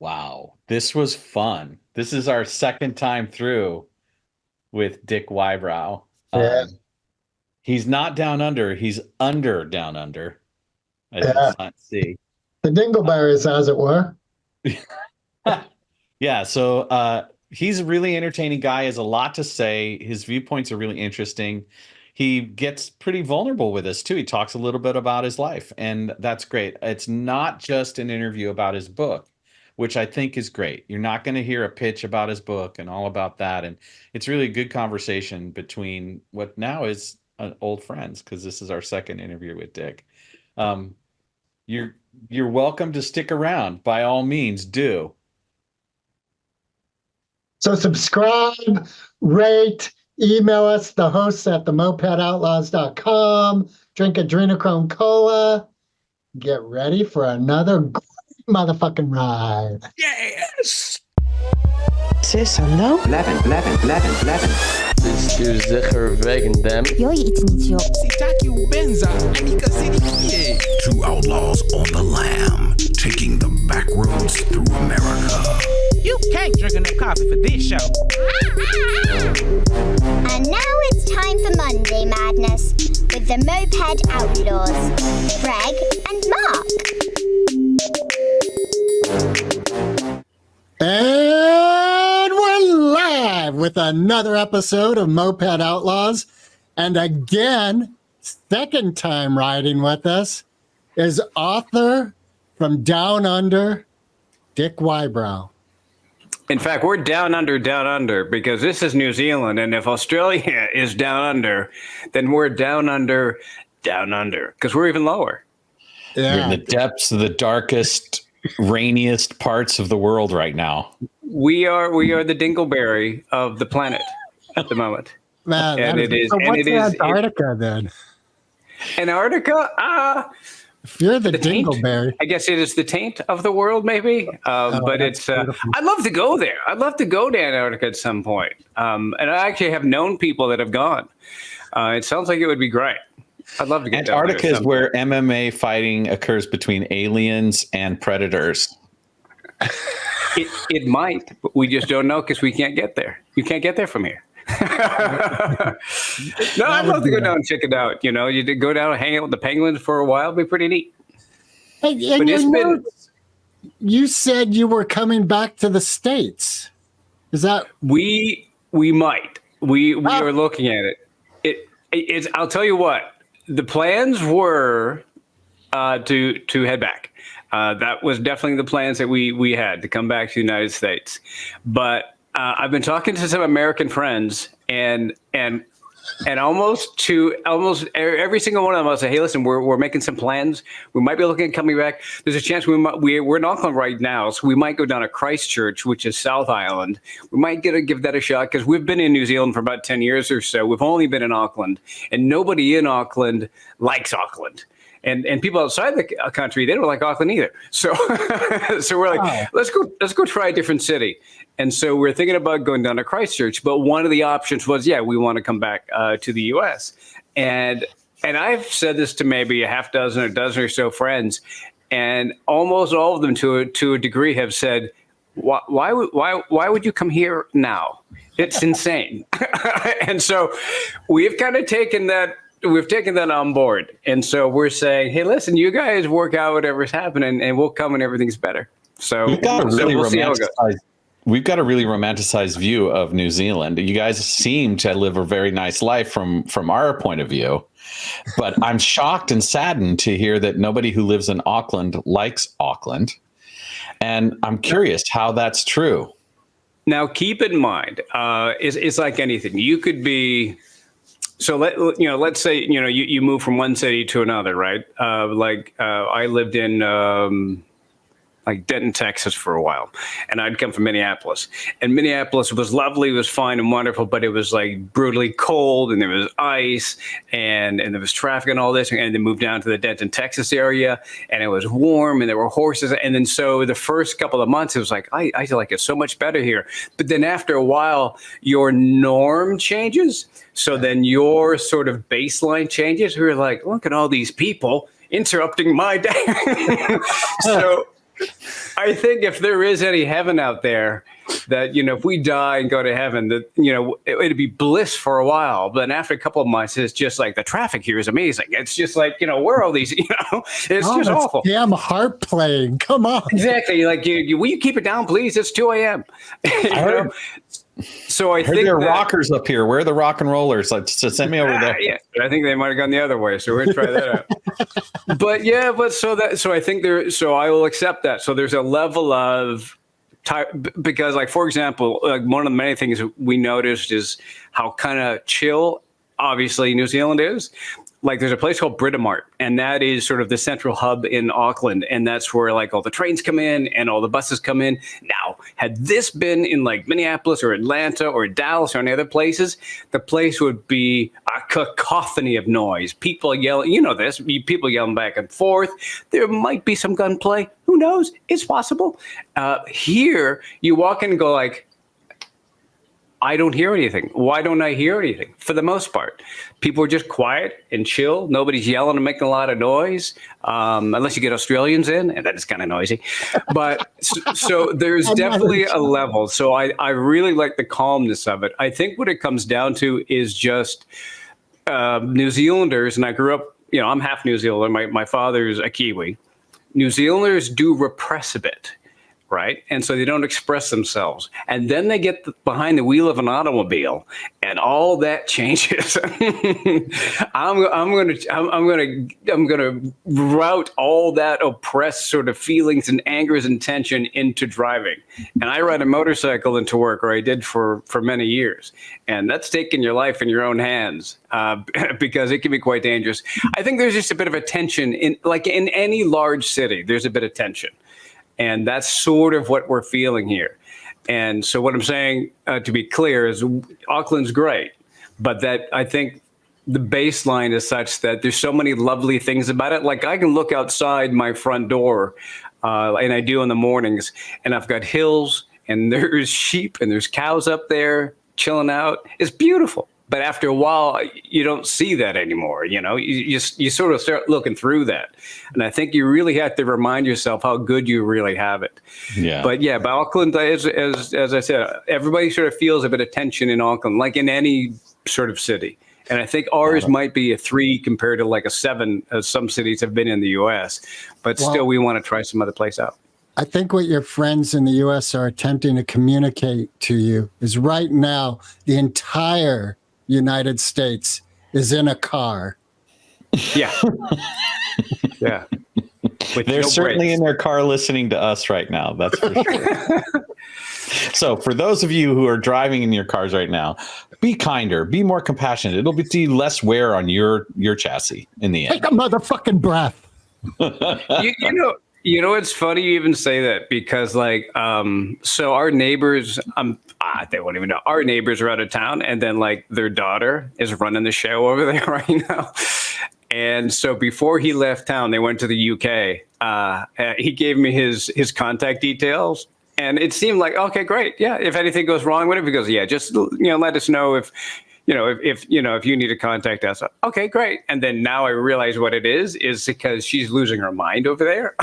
Wow, this was fun. This is our second time through with Dick Wybrow. Yeah, He's not down under, he's under down under, as you'll yeah. see. The dingleberries, as it were. Yeah, so he's a really entertaining guy, has a lot to say. His viewpoints are really interesting. He gets pretty vulnerable with us too. He talks a little bit about his life, and that's great. It's not just an interview about his book, which I think is great. You're not going to hear a pitch about his book and all about that. And it's really a good conversation between what now is old friends, because this is our second interview with Dick. Um, you're you're welcome to stick around. By all means, do. So subscribe, rate, email us, the hosts at the mopedoutlaws.com. Drink adrenochrome cola. Get ready for another great motherfucking ride. Yes. Sis, hallo? Blijven. Stuur zeker wegen dem. Joh je iets niet, joh. Two outlaws on the lam, taking the back roads through America. You can't drink enough coffee for this show. And now it's time for Monday Madness with the Moped Outlaws, Greg and Mark. And we're live with another episode of Moped Outlaws. And again, second time riding with us is author from Down Under, Dick Wybrow. In fact, we're down under, because this is New Zealand. And if Australia is down under, then we're down under, because we're even lower. Yeah. You're in the depths of the darkest, rainiest parts of the world right now. We are the dingleberry of the planet at the moment. Man, and it is. So and what's it is Antarctica then? Antarctica? If you're the dingleberry. I guess it is the taint of the world, maybe. But it's. I'd love to go there. I'd love to go to Antarctica at some point. And I actually have known people that have gone. It sounds like it would be great. I'd love to get Antarctica is where MMA fighting occurs between aliens and predators. It might, but we just don't know because we can't get there. You can't get there from here. No, I'd love to go down and check it out. You know, you could go down and hang out with the penguins for a while. It'd be pretty neat. But you said you were coming back to the States. Is that we might. We are looking at it. It's. I'll tell you what. The plans were to head back. That was definitely the plans that we had, to come back to the United States. But I've been talking to some American friends, and almost every single one of them say, "Hey, listen, we're making some plans. We might be looking at coming back. There's a chance we're in Auckland right now, so we might go down to Christchurch, which is South Island. We might give that a shot, because we've been in New Zealand for about 10 years or so. We've only been in Auckland, and nobody in Auckland likes Auckland." And people outside the country, they don't like Auckland either. So so we're like, let's go try a different city. And so we're thinking about going down to Christchurch. But one of the options was, we want to come back to the U.S. And I've said this to maybe a half dozen or dozen or so friends, and almost all of them to a degree have said, why would you come here now? It's insane. And so we've kind of taken that. We've taken that on board. And so we're saying, hey, listen, you guys work out whatever's happening, and we'll come when everything's better. So we'll see how it goes. We've got a really romanticized view of New Zealand. You guys seem to live a very nice life from our point of view. But I'm shocked and saddened to hear that nobody who lives in Auckland likes Auckland. And I'm curious how that's true. Now, keep in mind, it's like anything. You could be... So let's say, you move from one city to another, right? I lived in Denton, Texas for a while, and I'd come from Minneapolis, and Minneapolis was lovely, it was fine and wonderful, but it was like brutally cold, and there was ice, and there was traffic and all this, and then moved down to the Denton, Texas area, and it was warm, and there were horses, and then so the first couple of months, it was like, I feel like it's so much better here, but then after a while, your norm changes, so then your sort of baseline changes, we were like, look at all these people interrupting my day. I think if there is any heaven out there, that, you know, if we die and go to heaven, that, you know, it'd be bliss for a while. But then after a couple of months, it's just like the traffic here is amazing. It's just like, you know, where are all these, you know, it's just awful. Damn harp playing. Come on. Exactly. Like, will you keep it down, please? It's 2 a.m. You know? So I think there are rockers up here. Where are the rock and rollers? So send me over there. Yeah, I think they might have gone the other way. So we're gonna try that out. So I think so I will accept that. So there's a level of because, like, for example, like one of the many things we noticed is how kind of chill, obviously, New Zealand is. Like, there's a place called Britomart, and that is sort of the central hub in Auckland, and that's where, like, all the trains come in and all the buses come in. Now, had this been in, like, Minneapolis or Atlanta or Dallas or any other places, the place would be a cacophony of noise. People yelling, you know this, people yelling back and forth. There might be some gunplay. Who knows? It's possible. Here, you walk in and go, like, I don't hear anything. Why don't I hear anything? For the most part, people are just quiet and chill. Nobody's yelling and making a lot of noise, unless you get Australians in, and that is kind of noisy. But so there's definitely a level. So I really like the calmness of it. I think what it comes down to is just New Zealanders, and I grew up, you know, I'm half New Zealander. My father's a Kiwi. New Zealanders do repress a bit. Right. And so they don't express themselves. And then they get behind the wheel of an automobile and all that changes. I'm going to route all that oppressed sort of feelings and angers and tension into driving. And I ride a motorcycle into work, or I did for many years. And that's taking your life in your own hands, because it can be quite dangerous. I think there's just a bit of a tension in any large city. There's a bit of tension. And that's sort of what we're feeling here. And so what I'm saying, to be clear, is Auckland's great, but that I think the baseline is such that there's so many lovely things about it. Like, I can look outside my front door, and I do in the mornings, and I've got hills, and there's sheep, and there's cows up there chilling out. It's beautiful. But after a while, you don't see that anymore. You know, you sort of start looking through that. And I think you really have to remind yourself how good you really have it. Yeah. But Auckland, as I said, everybody sort of feels a bit of tension in Auckland, like in any sort of city. And I think ours might be a 3 compared to like a 7, as some cities have been in the U.S. But still, we want to try some other place out. I think what your friends in the U.S. are attempting to communicate to you is right now the entire United States is in a car. Yeah. Yeah. They're certainly in their car listening to us right now. That's for sure. So for those of you who are driving in your cars right now, be kinder, be more compassionate. It'll be less wear on your chassis in the end. Take a motherfucking breath. You know, it's funny you even say that, because like, so our neighbors, they won't even know. Our neighbors are out of town, and then like their daughter is running the show over there right now. And so before he left town, they went to the UK. He gave me his contact details, and it seemed like, okay, great. Yeah. If anything goes wrong with it, he goes, yeah, just, let us know if you need to contact us. Okay, great. And then now I realize what it is because she's losing her mind over there.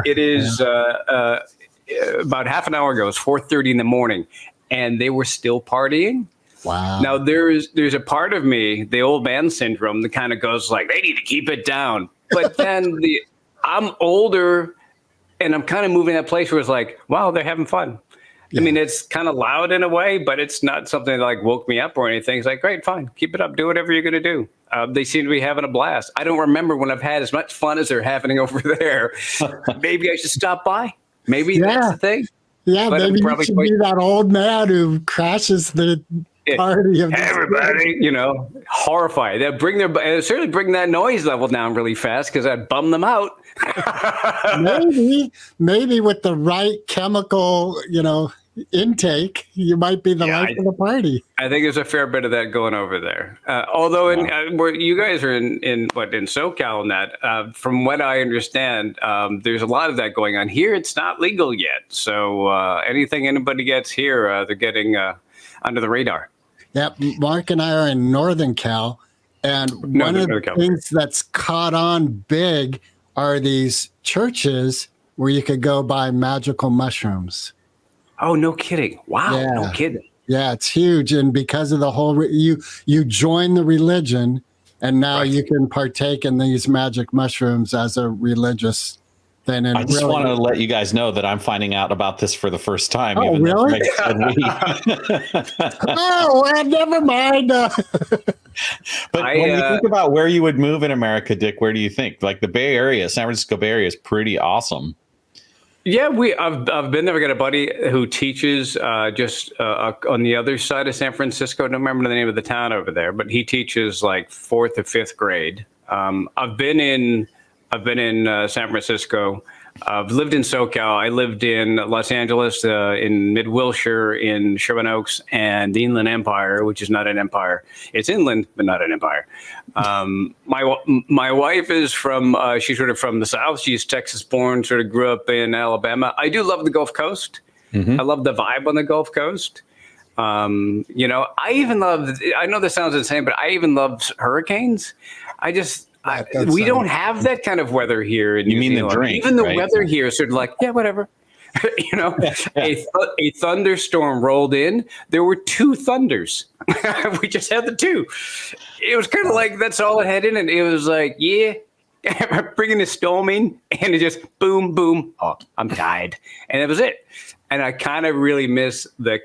It is about half an hour ago. It's 4:30 in the morning, and they were still partying. Wow. Now there's a part of me, the old man syndrome, that kind of goes like, they need to keep it down. But then I'm older, and I'm kind of moving that place where it's like, wow, they're having fun. Yeah. I mean, it's kind of loud in a way, but it's not something that like woke me up or anything. It's like, great, fine, keep it up, do whatever you're going to do. They seem to be having a blast. I don't remember when I've had as much fun as they're having over there. Maybe I should stop by. Maybe that's the thing. Yeah, but maybe you should be that old man who crashes the party of everybody, horrified. They'll certainly bring that noise level down really fast, because I'd bum them out. maybe with the right chemical, intake, you might be the life of the party. I think there's a fair bit of that going over there. Although where you guys are in SoCal, and that, from what I understand, there's a lot of that going on here. It's not legal yet, so anything anybody gets here, they're getting under the radar. Yep, Mark and I are in Northern Cal, and one of the things that's caught on big are these churches where you could go buy magical mushrooms. Oh, no kidding. Wow. Yeah. No kidding. Yeah, it's huge. And because of the whole, you join the religion, and now you can partake in these magic mushrooms as a religious thing. And I just want to let you guys know that I'm finding out about this for the first time. Oh, even though really? Greg said we. Oh, well, never mind. But when you think about where you would move in America, Dick, where do you think? Like the Bay Area, San Francisco Bay Area is pretty awesome. Yeah, I've been there. I got a buddy who teaches just on the other side of San Francisco. I don't remember the name of the town over there, but he teaches like 4th or 5th grade. I've been in San Francisco. I've lived in SoCal. I lived in Los Angeles, in Mid Wilshire, in Sherman Oaks, and the Inland Empire, which is not an empire. It's inland, but not an empire. My wife is she's sort of from the South. She's Texas born, sort of grew up in Alabama. I do love the Gulf Coast. Mm-hmm. I love the vibe on the Gulf Coast. I even love, I know this sounds insane, but I even love hurricanes. We don't have that kind of weather here in New Zealand. The drink, even the right? weather here is sort of like, yeah, whatever. A thunderstorm rolled in. There were 2 thunders. We just had the 2. It was kind of like that's all it had in it. It was like, yeah, bringing a storm in, and it just boom, boom. Oh, I'm tired, and that was it. And I kind of really miss the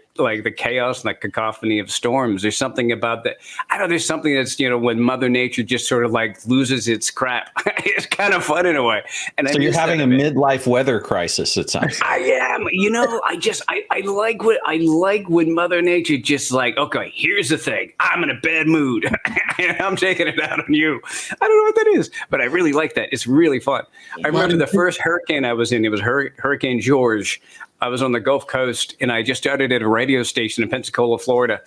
chaos and the cacophony of storms. There's something about that. I know there's something that's, when Mother Nature just sort of like loses its crap. It's kind of fun in a way. And so you're having a midlife weather crisis, it sounds like. I am. I like when Mother Nature just like, okay, here's the thing. I'm in a bad mood. And I'm taking it out on you. I don't know what that is, but I really like that. It's really fun. I remember the first hurricane I was in. It was Hurricane George. I was on the Gulf Coast, and I just started at a radio station in Pensacola, Florida.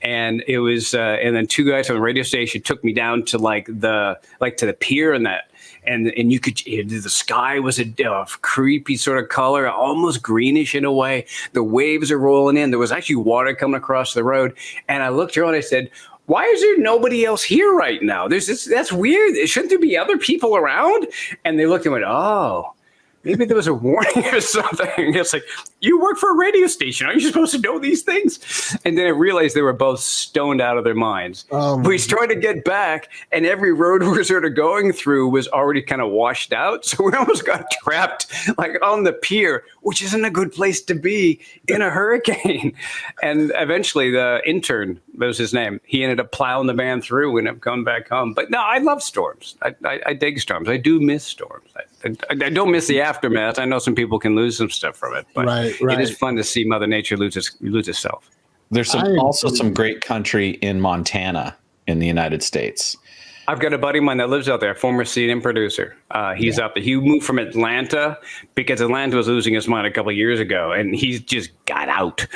And it was, and then 2 guys from the radio station took me down to to the pier and that. And you could, the sky was a creepy sort of color, almost greenish in a way. The waves are rolling in. There was actually water coming across the road. And I looked around and I said, why is there nobody else here right now? That's weird. Shouldn't there be other people around? And they looked and went, oh, maybe there was a warning or something. It's like, you work for a radio station. Aren't you supposed to know these things? And then I realized they were both stoned out of their minds. We started to get back, and every road we were sort of going through was already kind of washed out. So we almost got trapped like on the pier, which isn't a good place to be in a hurricane. And eventually the intern, that was his name, he ended up plowing the van through and come back home. But no, I love storms. I dig storms. I do miss storms. I don't miss the aftermath. I know some people can lose some stuff from it, but it is fun to see Mother Nature lose itself. There's also some great country in Montana in the United States. I've got a buddy of mine that lives out there, former CNN producer. He's up there. He moved from Atlanta because Atlanta was losing his mind a couple of years ago, and he just got out.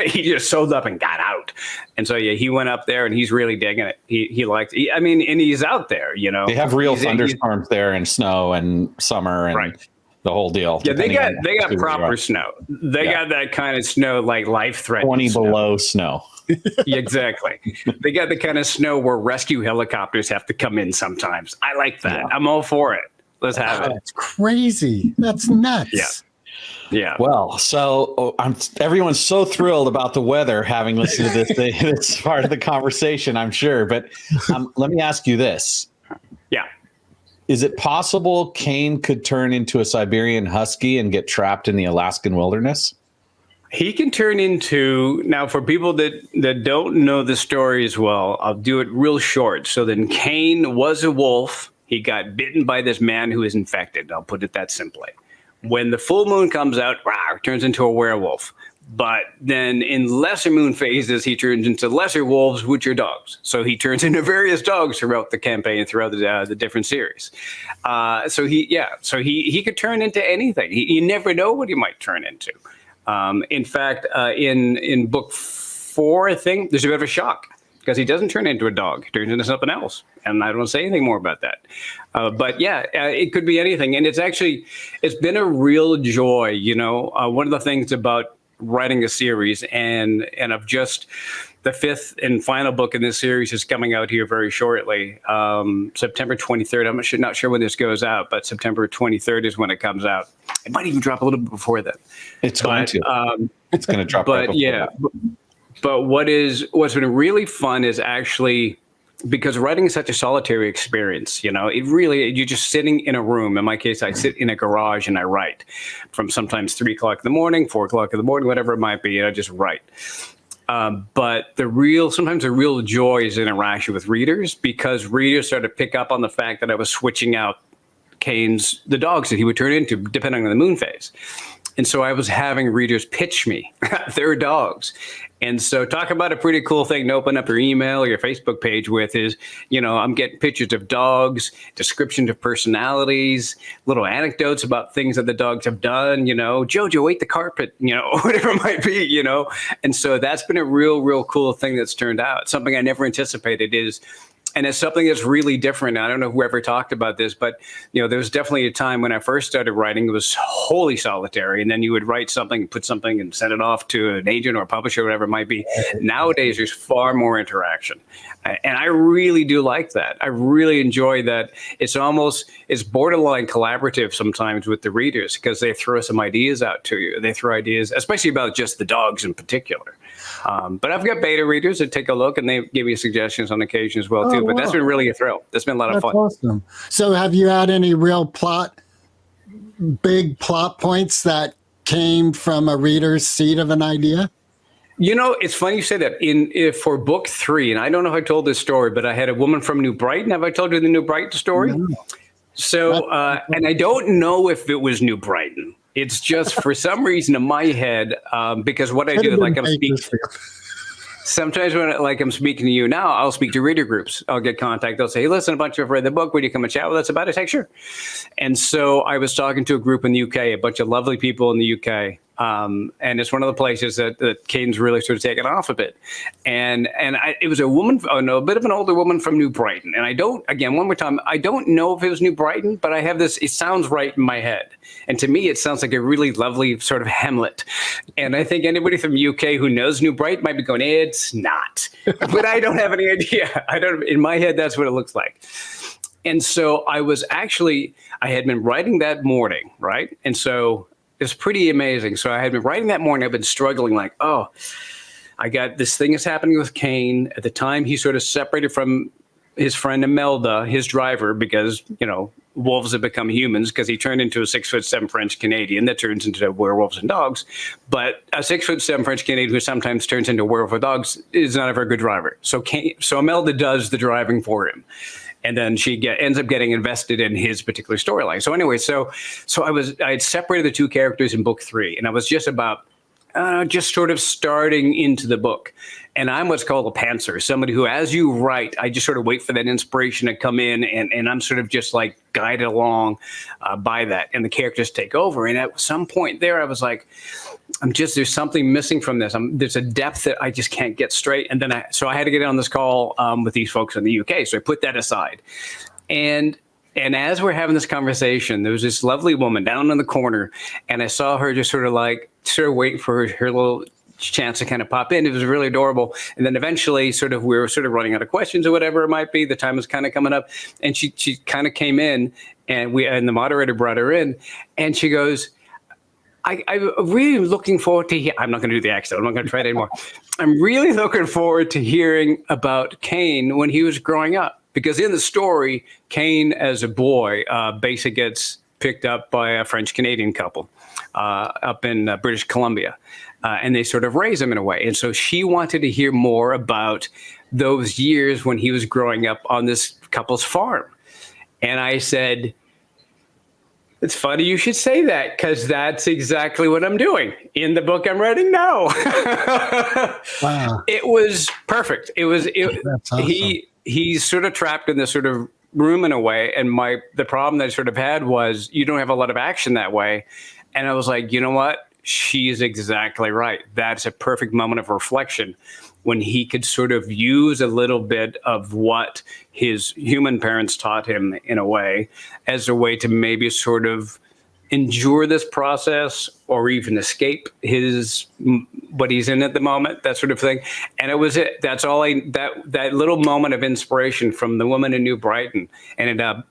He just sold up and got out. And so, he went up there, and he's really digging it. He likes it. And he's out there, They have real thunderstorms there and snow and summer and the whole deal. Yeah, they got proper snow. They got that kind of snow, like life-threatening 20 below snow. Exactly. They got the kind of snow where rescue helicopters have to come in sometimes. I like that. Yeah. I'm all for it. Let's have it. That's crazy. That's nuts. Yeah. Well, so everyone's so thrilled about the weather having listened to this. It's part of the conversation, I'm sure. But let me ask you this. Yeah. Is it possible Kane could turn into a Siberian husky and get trapped in the Alaskan wilderness? He can turn into, now for people that don't know the story as well, I'll do it real short. So then Kane was a wolf. He got bitten by this man who is infected. I'll put it that simply. When the full moon comes out, turns into a werewolf. But then in lesser moon phases, he turns into lesser wolves, which are dogs. So he turns into various dogs throughout the campaign, throughout the different series. So he could turn into anything. You never know what he might turn into. In fact, in book 4, I think there's a bit of a shock because he doesn't turn into a dog; he turns into something else. And I don't want to say anything more about that. But it could be anything. And it's been a real joy. One of the things about writing a series, and of just the 5th and final book in this series is coming out here very shortly, September 23rd. I'm not sure when this goes out, but September 23rd is when it comes out. It might even drop a little bit before that. It's going to. It's going to drop. Right But yeah, but what's been really fun is actually, because writing is such a solitary experience, you know, you're just sitting in a room. In my case, I sit in a garage and I write from sometimes 3 o'clock in the morning, 4 o'clock in the morning, whatever it might be. And I just write. But sometimes the real joy is interaction with readers, because readers start to pick up on the fact that I was switching out the dogs that he would turn into depending on the moon phase. And so I was having readers pitch me their dogs. And so talk about a pretty cool thing to open up your email or your Facebook page with is, you know, I'm getting pictures of dogs, descriptions of personalities, little anecdotes about things that the dogs have done, you know, Jojo ate the carpet, you know, whatever it might be, you know. And so that's been a real cool thing that's turned out. Something I never anticipated and it's something that's really different. I don't know whoever talked about this, but you know, there was definitely a time when I first started writing, it was wholly solitary. And then you would write something, put something and send it off to an agent or a publisher, whatever it might be. Nowadays, there's far more interaction. And I really do like that. I really enjoy that. It's borderline collaborative sometimes with the readers, because they throw some ideas out to you. They throw ideas, especially about just the dogs in particular. But I've got beta readers that take a look and they give me suggestions on occasion as well, too. But that's been really a thrill. That's been a lot of fun. Awesome. So have you had any real big plot points that came from a reader's seed of an idea? You know, it's funny you say that. For book 3, and I don't know if I told this story, but I had a woman from New Brighton. Have I told you the New Brighton story? No. So, and I don't know if it was New Brighton. It's just for some reason in my head, because what I do is like I'm speaking. Sometimes when I'm speaking to you now, I'll speak to reader groups. I'll get contact. They'll say, hey, listen, a bunch of read the book. Would you come and chat with us about it? Hey, sure. And so I was talking to a group in the UK, a bunch of lovely people in the UK. And it's one of the places that Kane's really sort of taken off a bit. And it was a woman, a bit of an older woman from New Brighton. And one more time, I don't know if it was New Brighton, but I have this, it sounds right in my head. And to me, it sounds like a really lovely sort of Hamlet. And I think anybody from UK who knows New Brighton might be going, it's not. But I don't have any idea. In my head, that's what it looks like. And so I had been writing that morning, right? And so it's pretty amazing. So I had been writing that morning. I've been struggling I got this thing is happening with Kane. At the time, he sort of separated from his friend Imelda, his driver, because, you know, wolves have become humans, because he turned into a 6'7" French Canadian that turns into werewolves and dogs. But a 6'7" French Canadian who sometimes turns into werewolf or dogs is not a very good driver. So Imelda does the driving for him. And then she ends up getting invested in his particular storyline. So anyway, so I had separated the two characters in book 3, and I was just about just sort of starting into the book. And I'm what's called a pantser, somebody who, as you write, I just sort of wait for that inspiration to come in, and I'm sort of just like guided along by that, and the characters take over. And at some point there, I was like, there's something missing from this. There's a depth that I just can't get straight. And then I had to get on this call with these folks in the UK. So I put that aside. And as we're having this conversation, there was this lovely woman down in the corner, and I saw her just sort of waiting for her little chance to kind of pop in. It was really adorable. And then eventually we were sort of running out of questions or whatever it might be. The time was kind of coming up, and she kind of came in, and the moderator brought her in, and she goes, I'm really looking forward to I'm not going to do the accent. I'm not going to try it anymore. I'm really looking forward to hearing about Kane when he was growing up, because in the story, Kane as a boy basically gets picked up by a French Canadian couple up in British Columbia. And they sort of raise him in a way. And so she wanted to hear more about those years when he was growing up on this couple's farm. And I said, it's funny you should say that, because that's exactly what I'm doing in the book I'm writing now. Wow. It was perfect. That's awesome. He's sort of trapped in this sort of room in a way. And the problem that I sort of had was you don't have a lot of action that way. And I was like, you know what? She's exactly right. That's a perfect moment of reflection when he could sort of use a little bit of what his human parents taught him in a way as a way to maybe sort of endure this process or even escape what he's in at the moment, that sort of thing. And it was it. That's all that little moment of inspiration from the woman in New Brighton ended up,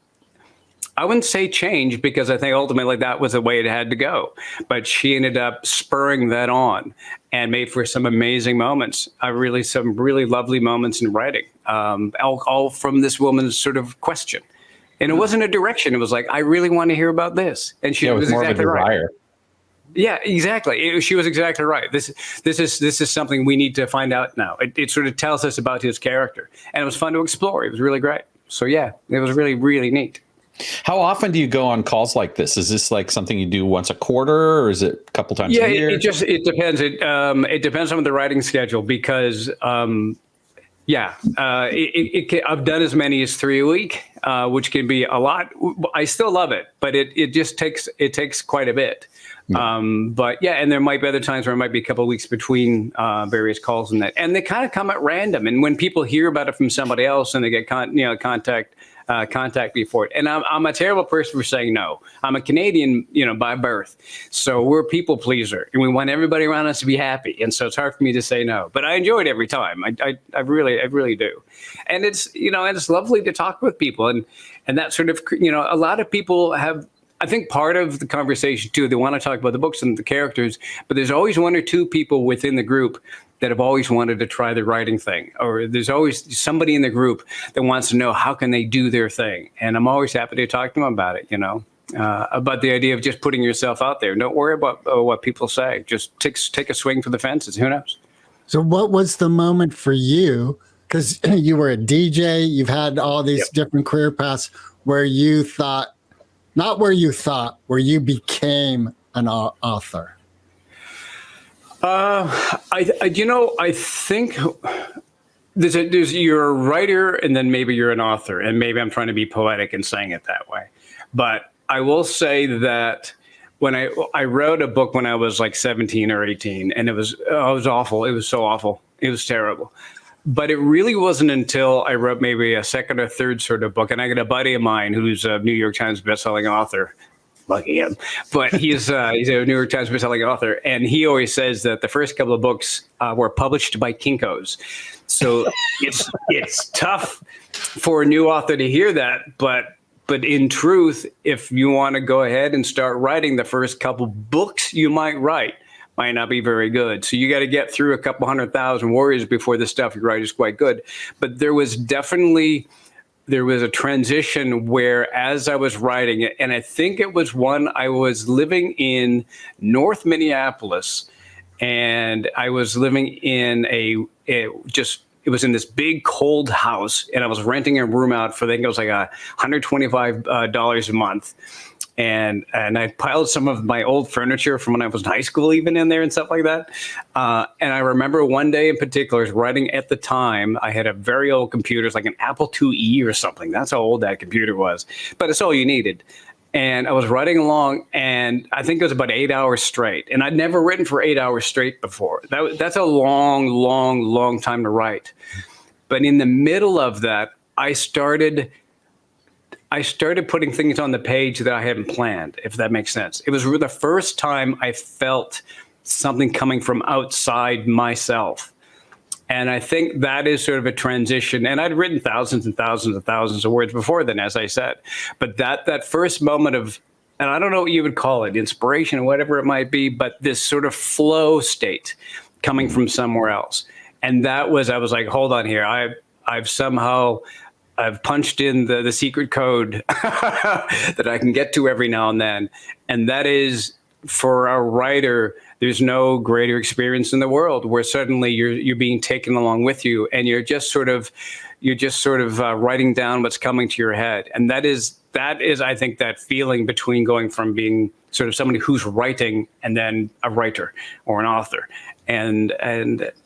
I wouldn't say change, because I think ultimately that was the way it had to go. But she ended up spurring that on and made for some amazing moments, some really lovely moments in writing, all from this woman's sort of question. And it wasn't a direction. It was like, I really want to hear about this. And she was more exactly of a right. desire. Yeah, exactly. She was exactly right. This is something we need to find out now. It sort of tells us about his character. And it was fun to explore. It was really great. So yeah, it was really, really neat. How often do you go on calls like this? Is this like something you do once a quarter, or is it a couple times a year? It depends. It depends on the writing schedule, because I've done as many as 3 a week, which can be a lot. I still love it, but it takes quite a bit. But yeah, and there might be other times where it might be a couple of weeks between various calls and they kind of come at random. And when people hear about it from somebody else and they get contact me for it. And I'm a terrible person for saying no. I'm a Canadian, by birth. So we're a people pleaser and we want everybody around us to be happy. And so it's hard for me to say no, but I enjoy it every time. I really do. And it's, and it's lovely to talk with people and that sort of, a lot of people have, I think part of the conversation too, they want to talk about the books and the characters, but there's always one or two people within the group that have always wanted to try the writing thing, or there's always somebody in the group that wants to know how can they do their thing. And I'm always happy to talk to them about it, about the idea of just putting yourself out there. Don't worry about what people say. Just take a swing for the fences. Who knows? So what was the moment for you? Because you were a DJ, you've had all these different career paths where you thought, not where you thought, where you became an author. I think you're a writer and then maybe you're an author, and maybe I'm trying to be poetic and saying it that way. But I will say that when I wrote a book when I was like 17 or 18, and it was awful. It was so awful. It was terrible. But it really wasn't until I wrote maybe a second or third sort of book, and I got a buddy of mine who's a New York Times bestselling author. Lucky him. But he's a New York Times bestselling author, and he always says that the first couple of books were published by Kinko's. So it's tough for a new author to hear that, but in truth, if you want to go ahead and start writing, the first couple books you might write might not be very good. So you got to get through a couple 100,000 warriors before the stuff you write is quite good. But there was a transition where, as I was writing it, and I think it was one, I was living in North Minneapolis, and I was living in it was in this big cold house, and I was renting a room out for, I think it was like $125 a month. And I piled some of my old furniture from when I was in high school even in there and stuff like that. And I remember one day in particular, I was writing at the time, I had a very old computer, it's like an Apple IIe or something. That's how old that computer was. But it's all you needed. And I was writing along, and I think it was about 8 hours straight. And I'd never written for 8 hours straight before. That's a long, long, long time to write. But in the middle of that, I started putting things on the page that I hadn't planned, if that makes sense. It was the first time I felt something coming from outside myself. And I think that is sort of a transition. And I'd written thousands and thousands and thousands of words before then, as I said. But that first moment of, and I don't know what you would call it, inspiration or whatever it might be, but this sort of flow state coming from somewhere else. And I was like, hold on here. I've punched in the secret code that I can get to every now and then. And that is, for a writer, there's no greater experience in the world where suddenly you're being taken along with you, and you're just sort of writing down what's coming to your head. And that is, I think, that feeling between going from being sort of somebody who's writing and then a writer or an author. And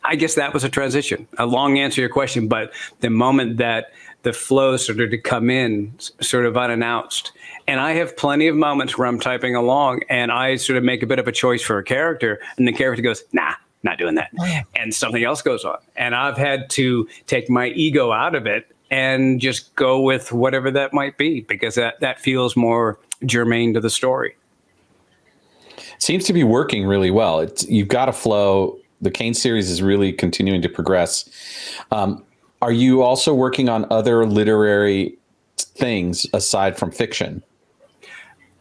I guess that was a transition. A long answer to your question, but the moment that the flow started to come in sort of unannounced. And I have plenty of moments where I'm typing along and I sort of make a bit of a choice for a character, and the character goes, nah, not doing that. And something else goes on. And I've had to take my ego out of it and just go with whatever that might be, because that feels more germane to the story. Seems to be working really well. You've got a flow. The Kane series is really continuing to progress. Are you also working on other literary things aside from fiction?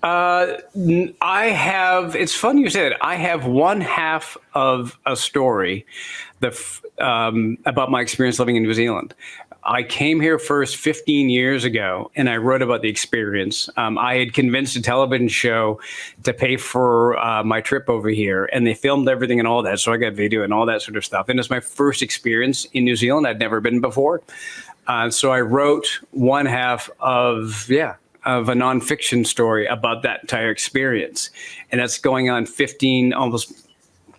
I have. It's funny you said. I have one half of a story, about my experience living in New Zealand. I came here first 15 years ago, and I wrote about the experience. I had convinced a television show to pay for my trip over here, and they filmed everything and all that. So I got video and all that sort of stuff. And it's my first experience in New Zealand. I'd never been before. So I wrote one half of a nonfiction story about that entire experience. And that's going on 15, almost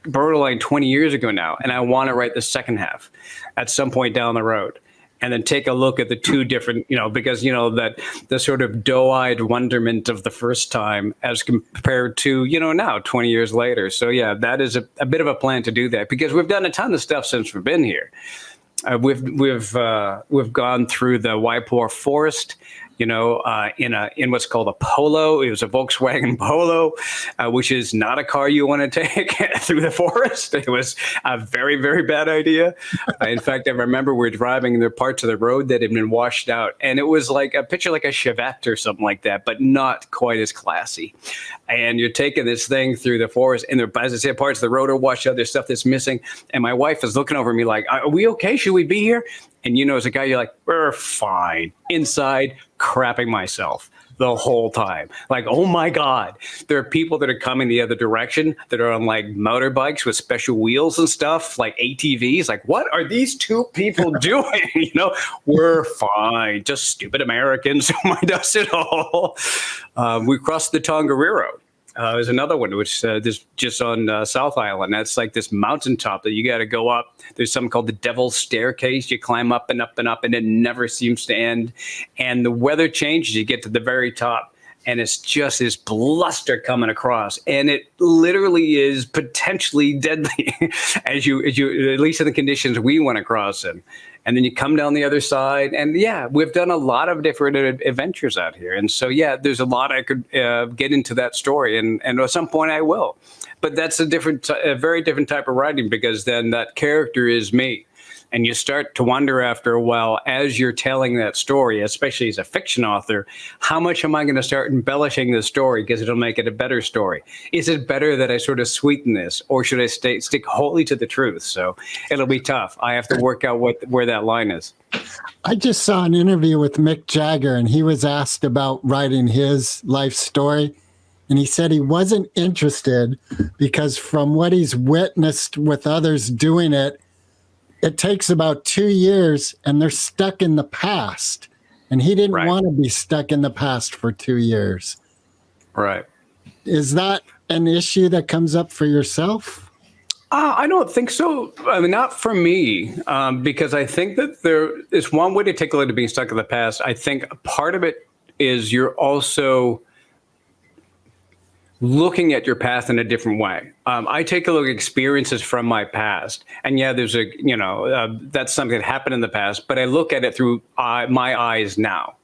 borderline 20 years ago now. And I want to write the second half at some point down the road. And then take a look at the two different, because, that the sort of doe-eyed wonderment of the first time as compared to, now 20 years later. So, yeah, that is a bit of a plan to do that, because we've done a ton of stuff since we've been here. We've gone through the Wybrow forest, in what's called a Polo. It was a Volkswagen Polo, which is not a car you want to take through the forest. It was a very, very bad idea. In fact, I remember we were driving and there were parts of the road that had been washed out, and it was like a picture like a Chevette or something like that, but not quite as classy. And you're taking this thing through the forest, and there, as I said, parts of the road are washed out. There's stuff that's missing, and my wife is looking over me like, "Are we okay? Should we be here?" And as a guy, you're like, "We're fine." Inside, crapping myself the whole time. Like, oh my God, there are people that are coming the other direction that are on like motorbikes with special wheels and stuff, like ATVs. Like, what are these two people doing? We're fine. Just stupid Americans who mind us at all. We crossed the Tongariro. There's another one, which is just on South Island. That's like this mountaintop that you got to go up. There's something called the Devil's Staircase. You climb up and up and up, and it never seems to end. And the weather changes. You get to the very top, and it's just this bluster coming across, and it literally is potentially deadly, as you at least in the conditions we went across in. And then you come down the other side, and we've done a lot of different adventures out here. And so, there's a lot I could get into that story, and at some point I will. But that's a very different type of writing, because then that character is me. And you start to wonder after a while, as you're telling that story, especially as a fiction author, how much am I going to start embellishing the story because it'll make it a better story? Is it better that I sort of sweeten this, or should I stick wholly to the truth? So it'll be tough. I have to work out where that line is. I just saw an interview with Mick Jagger, and he was asked about writing his life story. And he said he wasn't interested because from what he's witnessed with others doing it, it takes about 2 years and they're stuck in the past. And he didn't want to be stuck in the past for 2 years. Right. Is that an issue that comes up for yourself? I don't think so. I mean, not for me, because I think that there is one way to take a look at being stuck in the past. I think part of it is you're also looking at your past in a different way. I take a look at experiences from my past, and there's that's something that happened in the past, but I look at it through my eyes now.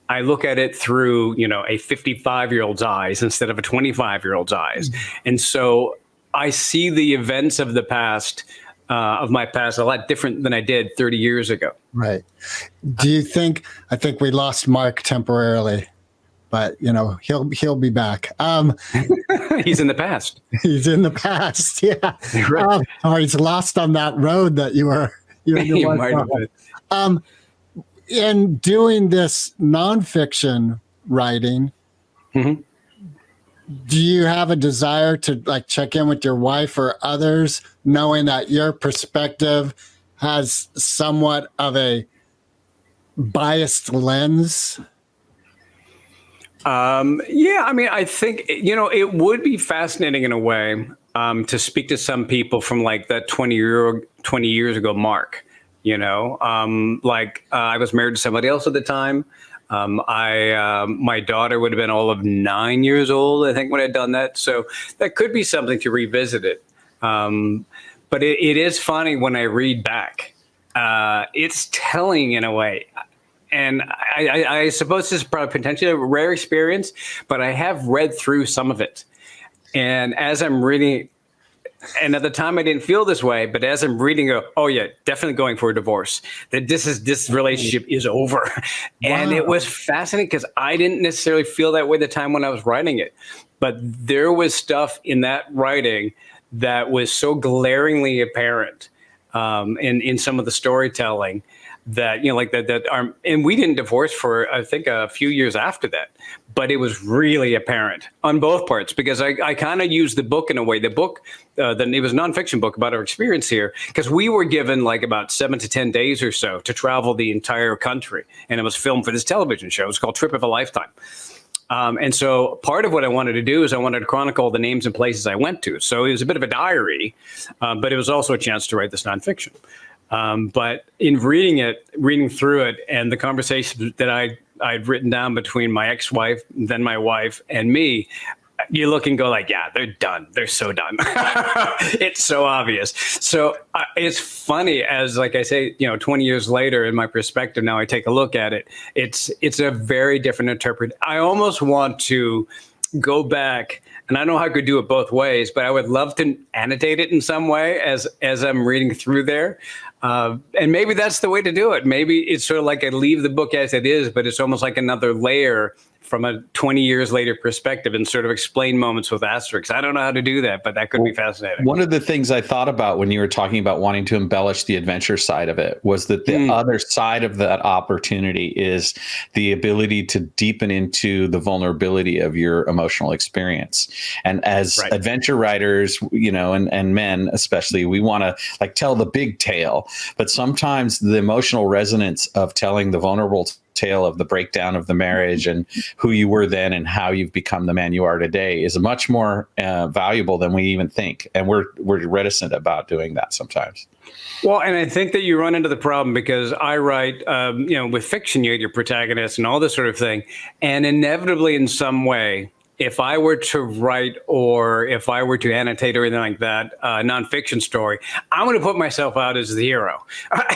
I look at it through, a 55-year-old's eyes instead of a 25-year-old's eyes. And so I see the events of the past, of my past, a lot different than I did 30 years ago. Right. Do you think, I think we lost Mark temporarily, but he'll be back. He's in the past. He's in the past. Yeah. Right. Or he's lost on that road that you were. He might have been. In doing this nonfiction writing, mm-hmm. Do you have a desire to check in with your wife or others, knowing that your perspective has somewhat of a biased lens? I mean, I think, it would be fascinating in a way to speak to some people from like that 20 years ago mark, I was married to somebody else at the time. My daughter would have been all of 9 years old, I think, when I'd done that. So that could be something to revisit it. But it is funny when I read back. It's telling in a way. And I suppose this is probably potentially a rare experience, but I have read through some of it. And as I'm reading, and at the time I didn't feel this way, but as I'm reading, oh yeah, definitely going for a divorce. That this relationship is over, and it was fascinating because I didn't necessarily feel that way the time when I was writing it, but there was stuff in that writing that was so glaringly apparent in some of the storytelling that, like and we didn't divorce for, I think, a few years after that, but it was really apparent on both parts because I kind of used the book in a way. The book, it was a nonfiction book about our experience here because we were given like about 7 to 10 days or so to travel the entire country, and it was filmed for this television show. It was called Trip of a Lifetime. And so part of what I wanted to do is I wanted to chronicle the names and places I went to. So it was a bit of a diary, but it was also a chance to write this nonfiction. But in reading through it, and the conversations that I'd written down between my ex-wife, then my wife, and me, you look and go like, yeah, they're done. They're so done. It's so obvious. So it's funny as, like I say, 20 years later, in my perspective now, I take a look at it. It's a very different interpret. I almost want to go back, and I don't know how I could do it both ways, but I would love to annotate it in some way as I'm reading through there. And maybe that's the way to do it. Maybe it's sort of like I leave the book as it is, but it's almost like another layer from a 20 years later perspective and sort of explain moments with asterisks. I don't know how to do that, but that could be fascinating. One of the things I thought about when you were talking about wanting to embellish the adventure side of it was that the other side of that opportunity is the ability to deepen into the vulnerability of your emotional experience. And as adventure writers, and men especially, we want to like tell the big tale, but sometimes the emotional resonance of telling the vulnerable tale of the breakdown of the marriage and who you were then and how you've become the man you are today is much more valuable than we even think. And we're reticent about doing that sometimes. Well, and I think that you run into the problem because I write, with fiction, you get your protagonist and all this sort of thing. And inevitably in some way, if I were to write or if I were to annotate or anything like that, nonfiction story, I'm going to put myself out as the hero.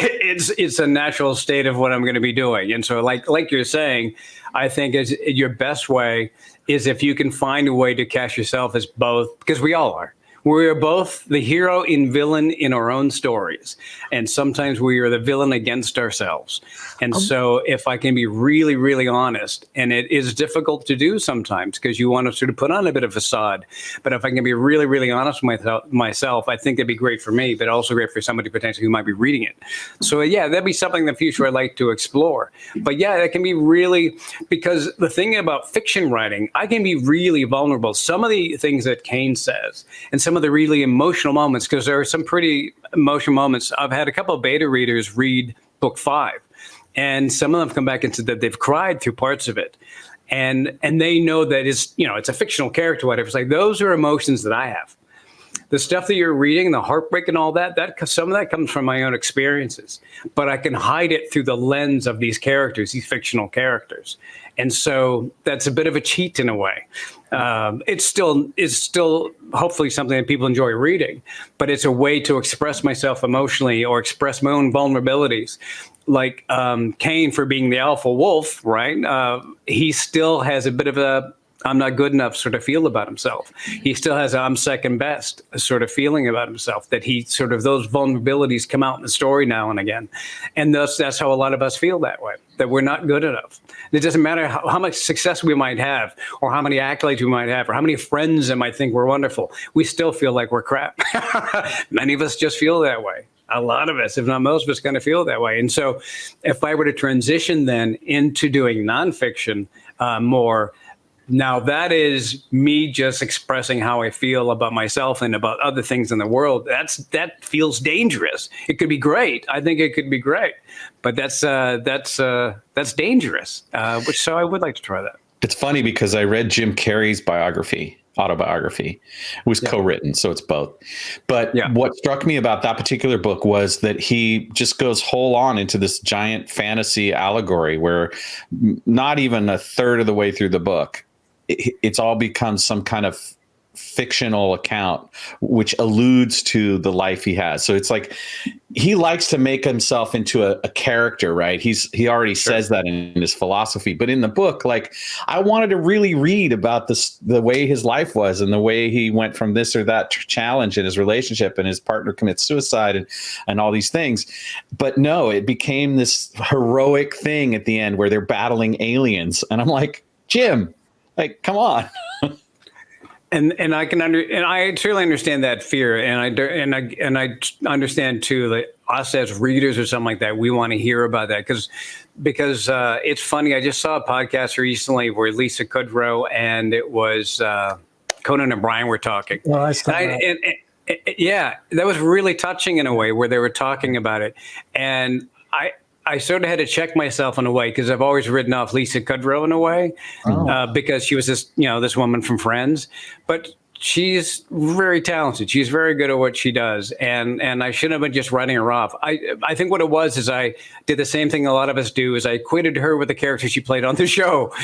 It's a natural state of what I'm going to be doing. And so like you're saying, I think your best way is if you can find a way to cast yourself as both, because we all are. We are both the hero and villain in our own stories. And sometimes we are the villain against ourselves. And so if I can be really, really honest, and it is difficult to do sometimes because you want to sort of put on a bit of a facade. But if I can be really, really honest with myself, I think it'd be great for me, but also great for somebody potentially who might be reading it. So yeah, that'd be something in the future I'd like to explore. But yeah, that can be really, because the thing about fiction writing, I can be really vulnerable. Some of the things that Kane says and some of the really emotional moments, because there are some pretty emotional moments. I've had a couple of beta readers read book 5, and some of them come back and said that they've cried through parts of it, and they know that it's a fictional character, whatever. It's like those are emotions that I have. The stuff that you're reading, the heartbreak and all that some of that comes from my own experiences, but I can hide it through the lens of these characters, these fictional characters. And so that's a bit of a cheat in a way. It's still hopefully something that people enjoy reading, but it's a way to express myself emotionally or express my own vulnerabilities. Like Kane, for being the alpha wolf, right? He still has a bit of a I'm not good enough sort of feel about himself. He still has a I'm second best sort of feeling about himself, that he sort of those vulnerabilities come out in the story now and again. And thus that's how a lot of us feel that way, that we're not good enough. It doesn't matter how much success we might have or how many accolades we might have or how many friends that might think we're wonderful. We still feel like we're crap. Many of us just feel that way. A lot of us, if not most of us, kind of feel that way. And so if I were to transition then into doing nonfiction more, now that is me just expressing how I feel about myself and about other things in the world. That feels dangerous. It could be great. I think it could be great, but that's dangerous. So I would like to try that. It's funny because I read Jim Carrey's autobiography. It was co-written, so it's both. But what struck me about that particular book was that he just goes whole on into this giant fantasy allegory where not even a third of the way through the book, it's all becomes some kind of fictional account which alludes to the life he has. So it's like he likes to make himself into a character, right? He already says that in his philosophy. But in the book, like, I wanted to really read about the way his life was and the way he went from this or that challenge in his relationship, and his partner commits suicide and all these things. But no, it became this heroic thing at the end where they're battling aliens. And I'm like, Jim, like, come on. And I truly understand that fear, and I understand too that us as readers or something like that, we want to hear about that because it's funny. I just saw a podcast recently where Lisa Kudrow and it was Conan and Brian were talking. Well, I saw that. And yeah, that was really touching in a way where they were talking about it, and I sort of had to check myself in a way because I've always written off Lisa Kudrow in a way because she was this woman from Friends, but she's very talented. She's very good at what she does, and I shouldn't have been just writing her off. I think what it was is I did the same thing a lot of us do, is I equated her with the character she played on the show,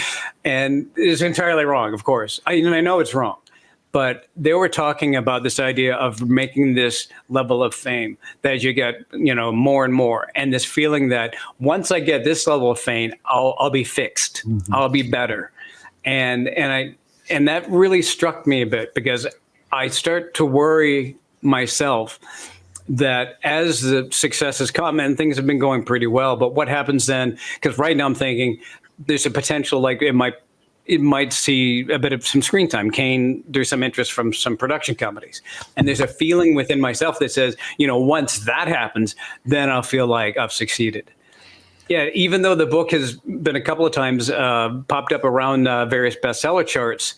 and it's entirely wrong, of course. I know it's wrong. But they were talking about this idea of making this level of fame that you get, more and more, and this feeling that once I get this level of fame, I'll be fixed, I'll be better, and that really struck me a bit because I start to worry myself that as the successes come and things have been going pretty well, but what happens then? Because right now I'm thinking there's a potential like it might see a bit of some screen time. Kane, there's some interest from some production companies. And there's a feeling within myself that says, once that happens, then I'll feel like I've succeeded. Yeah, even though the book has been a couple of times popped up around various bestseller charts,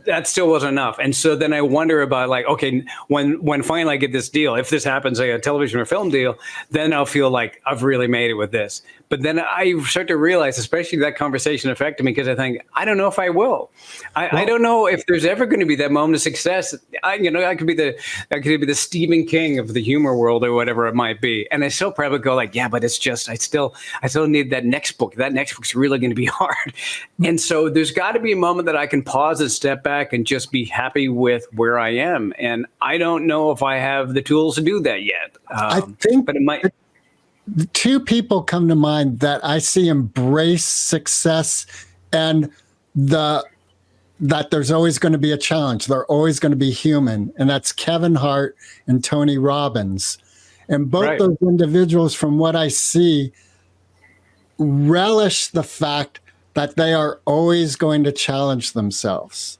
that still wasn't enough. And so then I wonder about like, okay, when finally I get this deal, if this happens, like a television or film deal, then I'll feel like I've really made it with this. But then I start to realize, especially that conversation affected me because I think, I don't know if I will. I don't know if there's ever going to be that moment of success. I could be the Stephen King of the humor world or whatever it might be. And I still probably go like, yeah, but it's just, I still need that next book. That next book's really going to be hard. And so there's got to be a moment that I can pause and step back and just be happy with where I am. And I don't know if I have the tools to do that yet. I think, but it might. Two people come to mind that I see embrace success and that there's always going to be a challenge. They're always going to be human. And that's Kevin Hart and Tony Robbins. And both those individuals, from what I see, relish the fact that they are always going to challenge themselves.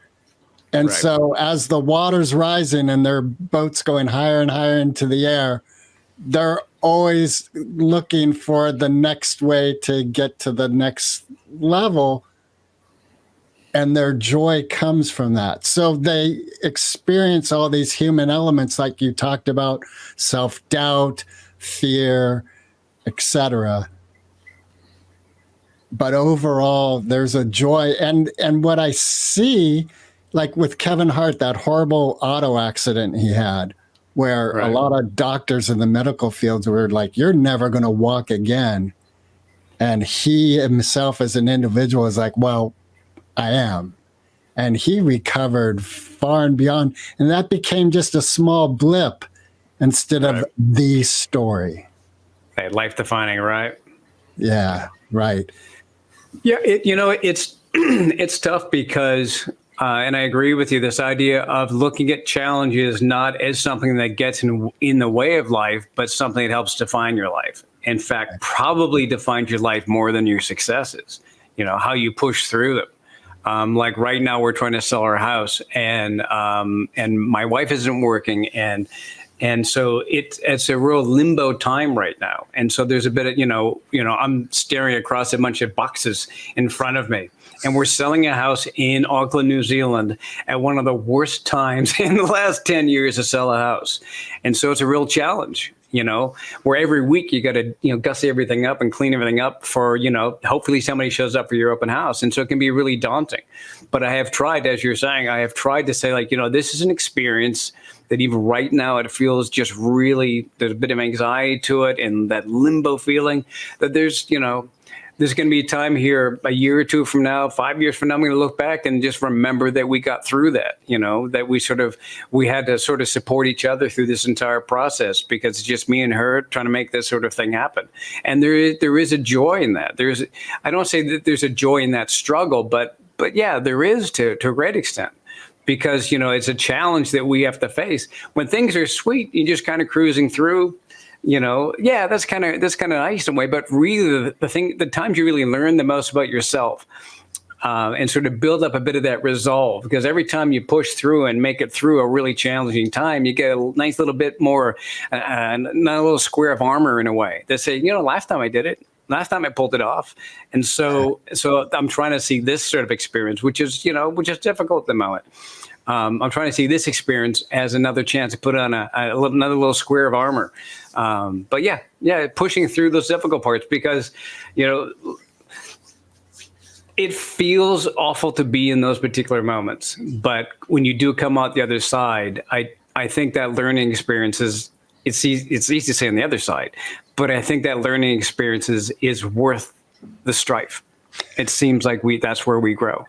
And so as the water's rising and their boat's going higher and higher into the air, they're always looking for the next way to get to the next level. And their joy comes from that. So they experience all these human elements like you talked about, self-doubt, fear, etc. But overall, there's a joy. And what I see, like with Kevin Hart, that horrible auto accident he had, where a lot of doctors in the medical fields were like, you're never going to walk again. And he himself as an individual is like, well, I am. And he recovered far and beyond. And that became just a small blip instead of the story. Hey, life defining, right? Yeah, right. Yeah, it's tough because, and I agree with you, this idea of looking at challenges not as something that gets in the way of life, but something that helps define your life. In fact, probably defines your life more than your successes, how you push through them. Like right now we're trying to sell our house and my wife isn't working and so it's a real limbo time right now. And so there's a bit of, I'm staring across a bunch of boxes in front of me and we're selling a house in Auckland, New Zealand at one of the worst times in the last 10 years to sell a house. And so it's a real challenge. Where every week you got to, gussy everything up and clean everything up for, hopefully somebody shows up for your open house. And so it can be really daunting. But I have tried, as you're saying, I have tried to say like, this is an experience that even right now it feels just really, there's a bit of anxiety to it and that limbo feeling that there's, there's going to be a time here a year or two from now, 5 years from now, I'm going to look back and just remember that we got through that, that we had to sort of support each other through this entire process, because it's just me and her trying to make this sort of thing happen. And there is a joy in that. I don't say that there's a joy in that struggle, but yeah, there is to a great extent, because, it's a challenge that we have to face. When things are sweet, you're just kind of cruising through. That's kind of nice in a way, but really the times you really learn the most about yourself, and sort of build up a bit of that resolve, because every time you push through and make it through a really challenging time, you get a nice little bit more, not a little square of armor in a way. They say, last time I did it, last time I pulled it off. And so I'm trying to see this sort of experience, which is difficult at the moment. I'm trying to see this experience as another chance to put on another little square of armor. But yeah, pushing through those difficult parts, because, it feels awful to be in those particular moments. But when you do come out the other side, I think that learning experience it's easy to say on the other side, but I think that learning experience is worth the strife. It seems like that's where we grow.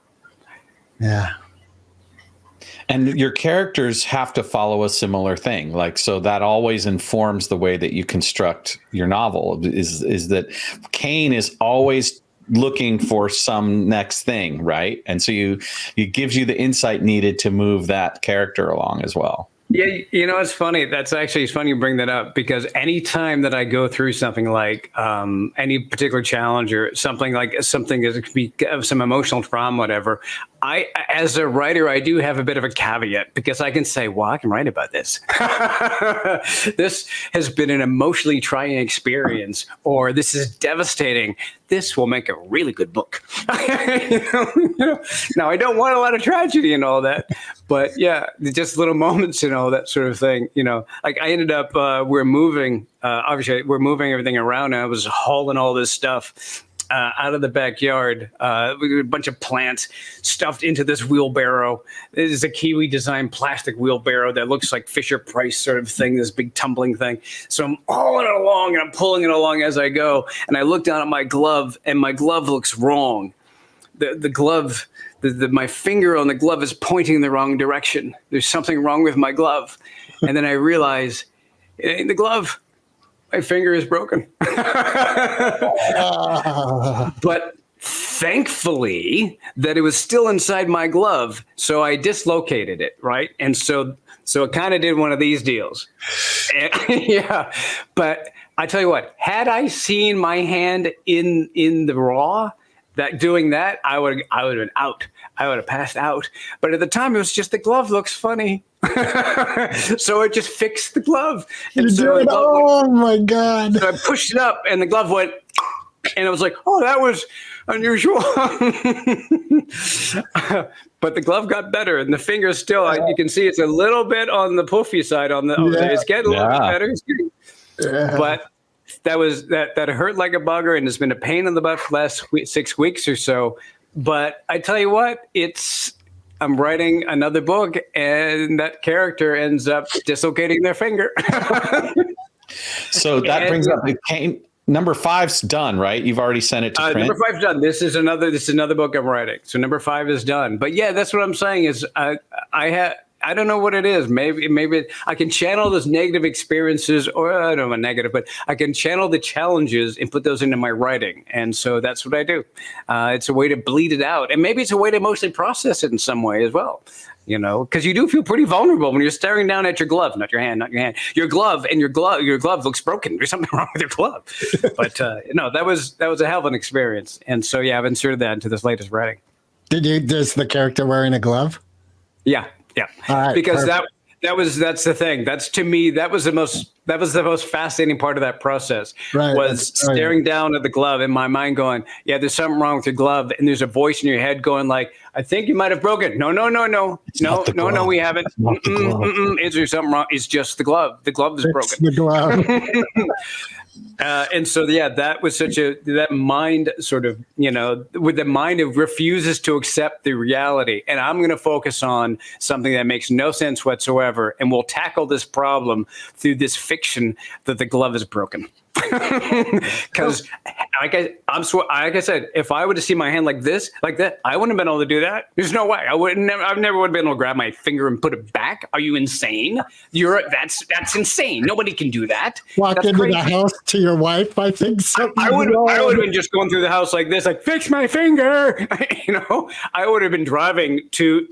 Yeah. And your characters have to follow a similar thing. So that always informs the way that you construct your novel, is that Kane is always looking for some next thing, right? And so it gives you the insight needed to move that character along as well. Yeah, it's funny. It's funny you bring that up, because anytime that I go through something like any particular challenge or something that could be some emotional trauma, whatever, as a writer, I do have a bit of a caveat, because I can say, well, I can write about this. This has been an emotionally trying experience, or this is devastating. This will make a really good book. Now, I don't want a lot of tragedy and all that, but yeah, just little moments and all that sort of thing. I ended up, we're moving everything around, and I was hauling all this stuff out of the backyard, a bunch of plants stuffed into this wheelbarrow. This is a Kiwi design plastic wheelbarrow that looks like Fisher Price sort of thing, this big tumbling thing. So I'm hauling it along, and I'm pulling it along as I go. And I look down at my glove, and my glove looks wrong. The glove, my finger on the glove is pointing in the wrong direction. There's something wrong with my glove. And then I realize it ain't the glove. My finger is broken. But thankfully that it was still inside my glove, so I dislocated it, right? And so it kind of did one of these deals. Yeah, but I tell you what, had I seen my hand in the raw, doing that, I would have been out. I would have passed out. But at the time, it was just the glove looks funny. So I just fixed the glove. And Oh my God. So I pushed it up, and the glove went, and I was like, oh, that was unusual. But the glove got better, and the finger still, you can see it's a little bit on the puffy side it's getting a little bit better. But that hurt like a bugger, and it's been a pain in the butt for the last 6 weeks or so. But I tell you what, I'm writing another book, and that character ends up dislocating their finger. So that brings up Kane. Number 5's done, right? You've already sent it to print. Number 5's done. This is another book I'm writing. So number 5 is done. But yeah, that's what I'm saying is I don't know what it is. Maybe I can channel those negative experiences, or I don't know negative, but I can channel the challenges and put those into my writing. And so that's what I do. It's a way to bleed it out, and maybe it's a way to emotionally process it in some way as well. Because you do feel pretty vulnerable when you're staring down at your glove, not your hand, your glove, and your glove looks broken. There's something wrong with your glove. But no, that was a hell of an experience. And so yeah, I've inserted that into this latest writing. Is the character wearing a glove? Yeah. Right, because perfect. that's the thing. That's, to me, that was the most fascinating part of that process. Right, was staring down at the glove, and my mind going, yeah, there's something wrong with your glove, and there's a voice in your head going like, I think you might have broken. No, we haven't. Is there something wrong? It's just the glove. The glove is broken. The glove. And so, yeah, that was that mind sort of, with the mind, it refuses to accept the reality. And I'm going to focus on something that makes no sense whatsoever. And we'll tackle this problem through this fiction that the glove is broken. Because like I said, if I would have seen my hand like this, like that, I wouldn't have been able to do that. There's no way. I never would have been able to grab my finger and put it back. Are you insane? That's insane. Nobody can do that. Walk That's into crazy. the house to your wife. I think something. I would have been just going through the house like this, like fix my finger. I would have been driving to,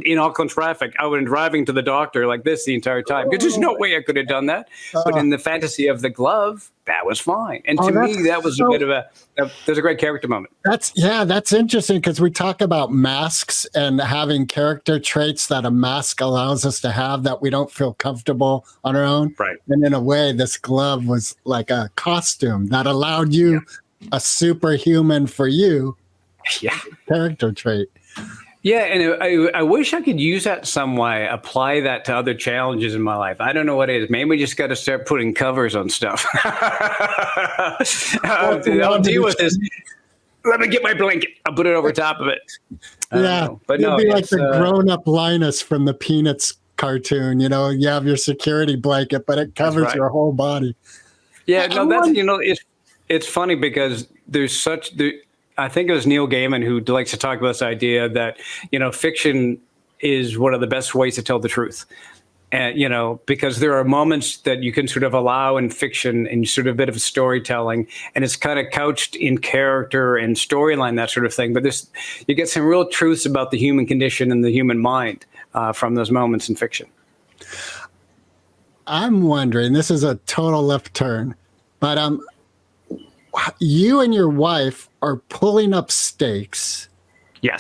in Auckland traffic. I would have been driving to the doctor like this the entire time. Because there's no way I could have done that. But in the fantasy of the glove, that was fine. And to me, that was a bit of there's a great character moment. That's interesting because we talk about masks and having character traits that a mask allows us to have that we don't feel comfortable on our own. Right. And in a way, this glove was like a costume that allowed you a superhuman for you character trait. Yeah, and I wish I could use that some way, apply that to other challenges in my life. I don't know what it is. Maybe we just got to start putting covers on stuff. I'll deal with this. Let me get my blanket. I'll put it over top of it. But it'd be like the grown-up Linus from the Peanuts cartoon. You have your security blanket, but it covers your whole body. Yeah, it's funny because there's I think it was Neil Gaiman who likes to talk about this idea that, fiction is one of the best ways to tell the truth. And, because there are moments that you can sort of allow in fiction and sort of a bit of storytelling, and it's kind of couched in character and storyline, that sort of thing. But you get some real truths about the human condition and the human mind from those moments in fiction. I'm wondering, this is a total left turn, but you and your wife are pulling up stakes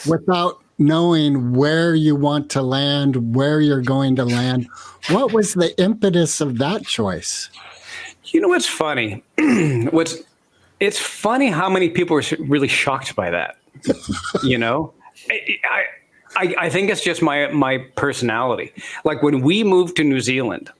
without knowing where you want to land, where you're going to land. What was the impetus of that choice? What's funny? It's funny how many people are really shocked by that. I think it's just my personality. Like when we moved to New Zealand,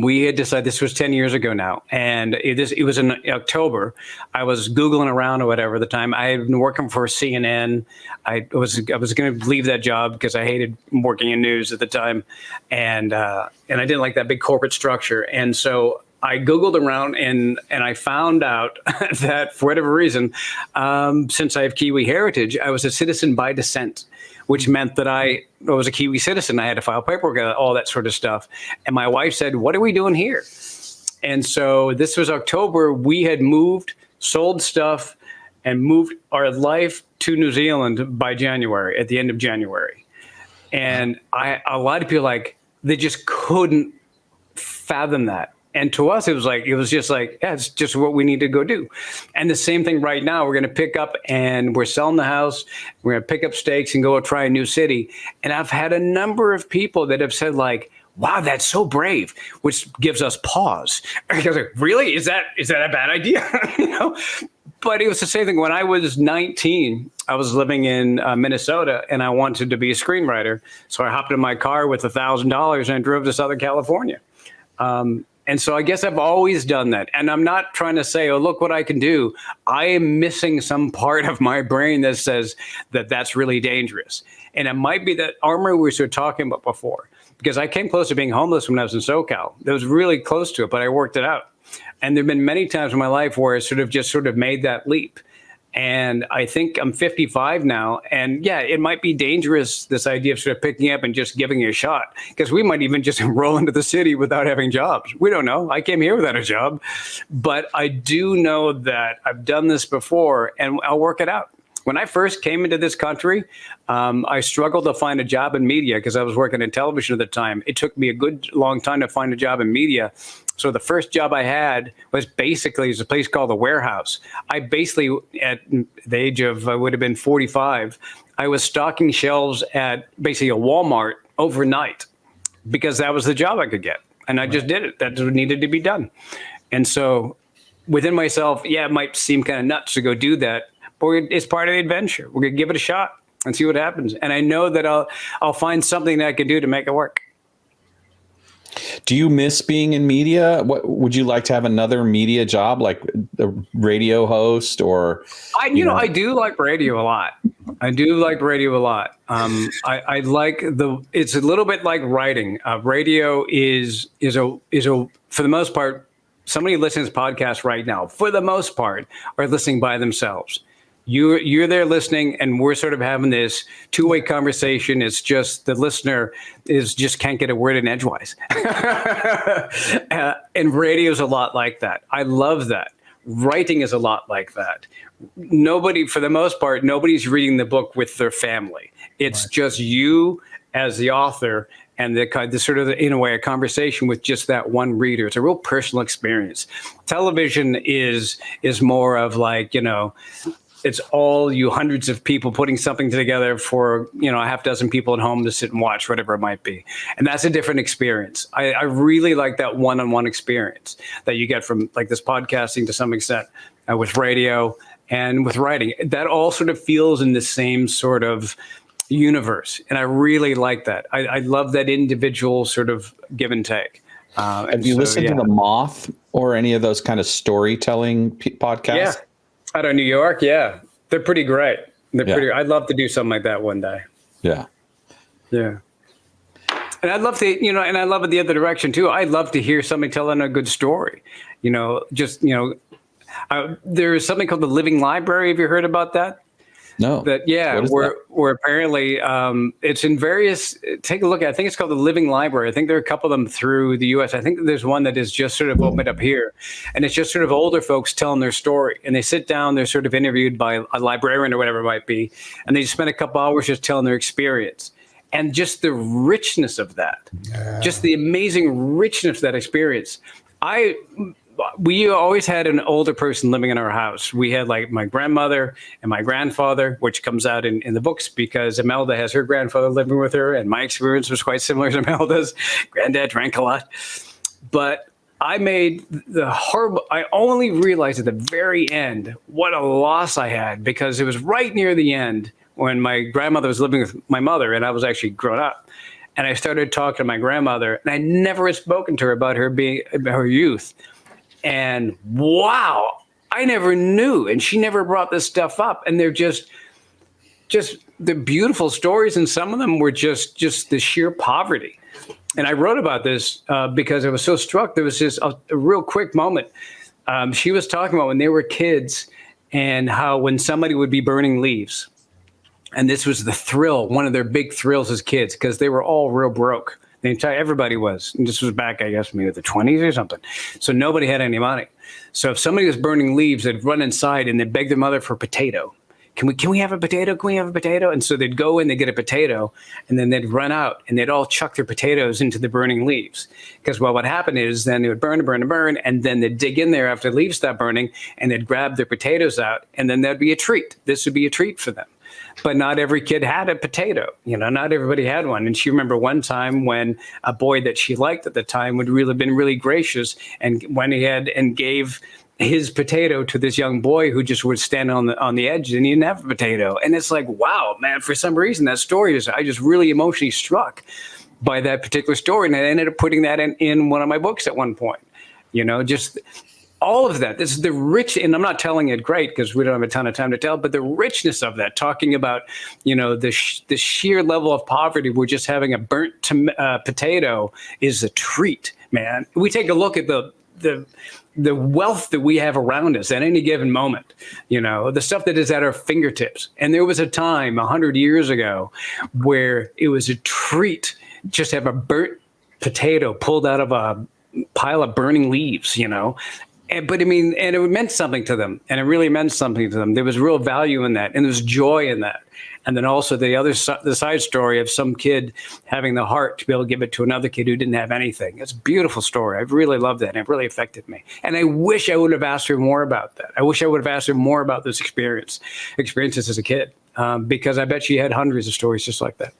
we had decided, this was 10 years ago now, and it was in October. I was Googling around or whatever at the time. I had been working for CNN. I was going to leave that job because I hated working in news at the time, and I didn't like that big corporate structure. And so I Googled around and I found out that for whatever reason, since I have Kiwi heritage, I was a citizen by descent, which meant that I was a Kiwi citizen. I had to file paperwork, all that sort of stuff. And my wife said, "What are we doing here?" And so this was October. We had moved, sold stuff, and moved our life to New Zealand by January, at the end of January. And a lot of people, they just couldn't fathom that. And to us, it was just like, it's just what we need to go do. And the same thing right now, we're going to pick up and we're selling the house. We're going to pick up stakes and go try a new city. And I've had a number of people that have said wow, that's so brave, which gives us pause. Because really, is that a bad idea? But it was the same thing. When I was 19, I was living in Minnesota and I wanted to be a screenwriter. So I hopped in my car with $1,000 and I drove to Southern California. And so I guess I've always done that. And I'm not trying to say, oh, look what I can do. I am missing some part of my brain that says that that's really dangerous. And it might be that armor we were talking about before, because I came close to being homeless when I was in SoCal. It was really close to it, but I worked it out. And there have been many times in my life where I sort of made that leap. And I think I'm 55 now. And yeah, it might be dangerous, this idea of sort of picking up and just giving it a shot, because we might even just roll into the city without having jobs. We don't know. I came here without a job. But I do know that I've done this before and I'll work it out. When I first came into this country, I struggled to find a job in media because I was working in television at the time. It took me a good long time to find a job in media. So the first job I had was basically a place called The Warehouse. I basically, at the age of, I would have been 45, I was stocking shelves at basically a Walmart overnight because that was the job I could get. And I just did it. That's what needed to be done. And so within myself, yeah, it might seem kind of nuts to go do that, but it's part of the adventure. We're going to give it a shot and see what happens. And I know that I'll find something that I can do to make it work. Do you miss being in media? What would you like to have another media job, like a radio host or? I do like radio a lot. I like it's a little bit like writing. Radio is for the most part, somebody listening to this podcast right now, for the most part, are listening by themselves. You're there listening, and we're sort of having this two-way conversation. It's just the listener just can't get a word in edgewise. And radio's a lot like that. I love that. Writing is a lot like that. Nobody, for the most part, nobody's reading the book with their family. It's just you as the author, and the sort of, in a way, a conversation with just that one reader. It's a real personal experience. Television is more of like, it's all you hundreds of people putting something together for, a half dozen people at home to sit and watch, whatever it might be. And that's a different experience. I really like that one-on-one experience that you get from like this podcasting to some extent, with radio and with writing. That all sort of feels in the same sort of universe. And I really like that. I love that individual sort of give and take. Have you listened to The Moth or any of those kind of storytelling podcasts? Yeah. Out of New York, yeah. They're pretty great. I'd love to do something like that one day. Yeah. Yeah. And I'd love to, and I love it the other direction too. I'd love to hear somebody telling a good story. There's something called the Living Library. Have you heard about that? No. Where apparently it's in various. Take a look at. I think it's called the Living Library. I think there are a couple of them through the U.S. I think there's one that is just sort of opened up here, and it's just sort of older folks telling their story. And they sit down. They're sort of interviewed by a librarian or whatever it might be, and they spend a couple hours just telling their experience. And just the richness of that, just the amazing richness of that experience. We always had an older person living in our house. We had like my grandmother and my grandfather, which comes out in the books because Imelda has her grandfather living with her. And my experience was quite similar to Imelda's. Granddad drank a lot. But I only realized at the very end what a loss I had, because it was right near the end when my grandmother was living with my mother and I was actually grown up. And I started talking to my grandmother, and I never had spoken to her about her youth. And wow, I never knew. And she never brought this stuff up. And they're just the beautiful stories. And some of them were just the sheer poverty. And I wrote about this because I was so struck. There was just a real quick moment. She was talking about when they were kids and how when somebody would be burning leaves, and this was the thrill, one of their big thrills as kids, because they were all real broke. Everybody was. And this was back, I guess, maybe the 20s or something. So nobody had any money. So if somebody was burning leaves, they'd run inside and they'd beg their mother for a potato. Can we have a potato? Can we have a potato? And so they'd go in, they'd get a potato, and then they'd run out and they'd all chuck their potatoes into the burning leaves. Because what would happen is then they would burn, and then they'd dig in there after the leaves stopped burning, and they'd grab their potatoes out, and then there'd be a treat. This would be a treat for them. But not every kid had a potato. Not everybody had one. And she remembered one time when a boy that she liked at the time would really been really gracious and went ahead and gave his potato to this young boy who just would stand on the edge, and he didn't have a potato. And it's like, wow, man, for some reason that story I just really emotionally struck by that particular story. And I ended up putting that in one of my books at one point. Just all of that. This is the rich, and I'm not telling it great because we don't have a ton of time to tell, but the richness of that, talking about, the sheer level of poverty where just having a burnt potato is a treat, man. We take a look at the wealth that we have around us at any given moment, the stuff that is at our fingertips. And there was a time 100 years ago where it was a treat just to have a burnt potato pulled out of a pile of burning leaves, But it meant something to them, and it really meant something to them. There was real value in that, and there was joy in that. And then also the side story of some kid having the heart to be able to give it to another kid who didn't have anything. It's a beautiful story. I really loved that, and it really affected me. And I wish I would have asked her more about that. I wish I would have asked her more about those experiences as a kid, because I bet she had hundreds of stories just like that.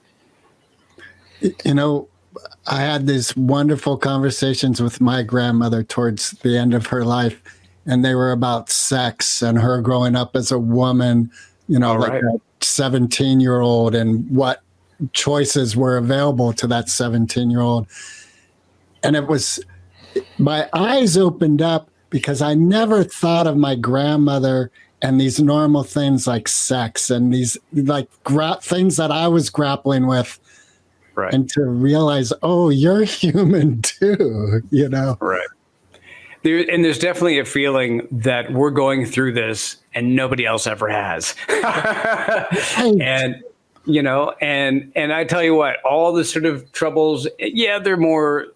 I had these wonderful conversations with my grandmother towards the end of her life, and they were about sex and her growing up as a woman, like a 17-year-old, and what choices were available to that 17-year-old. And my eyes opened up because I never thought of my grandmother and these normal things like sex and these like things that I was grappling with. Right. And to realize, oh, you're human too, Right. There's definitely a feeling that we're going through this and nobody else ever has. And I tell you what, all the sort of troubles, yeah, they're more,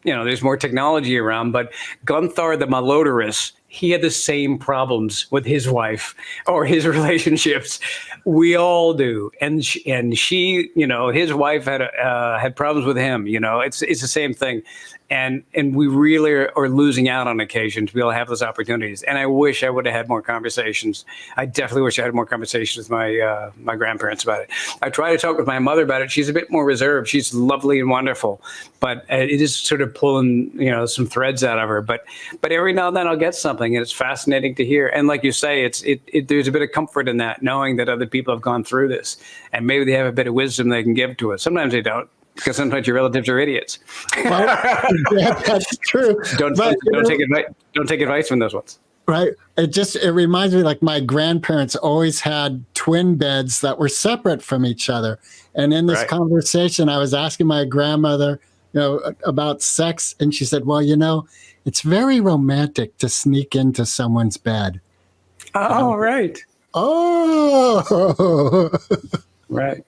there's more technology around, but Gunther the Malodorous, he had the same problems with his wife or his relationships. We all do, and she, his wife had problems with him. It's the same thing, and we really are losing out on occasion to be able to have those opportunities. And I wish I would have had more conversations. I definitely wish I had more conversations with my grandparents about it. I try to talk with my mother about it. She's a bit more reserved. She's lovely and wonderful, but it is sort of pulling some threads out of her. But every now and then I'll get something, and it's fascinating to hear. And like you say, there's a bit of comfort in that, knowing that other people have gone through this, and maybe they have a bit of wisdom they can give to us. Sometimes they don't, because sometimes your relatives are idiots. Well, yeah, that's true. Don't take advice from those ones. Right. It reminds me, like, my grandparents always had twin beds that were separate from each other. And in this conversation, I was asking my grandmother, about sex, and she said, well, it's very romantic to sneak into someone's bed. Oh, right. Oh, right.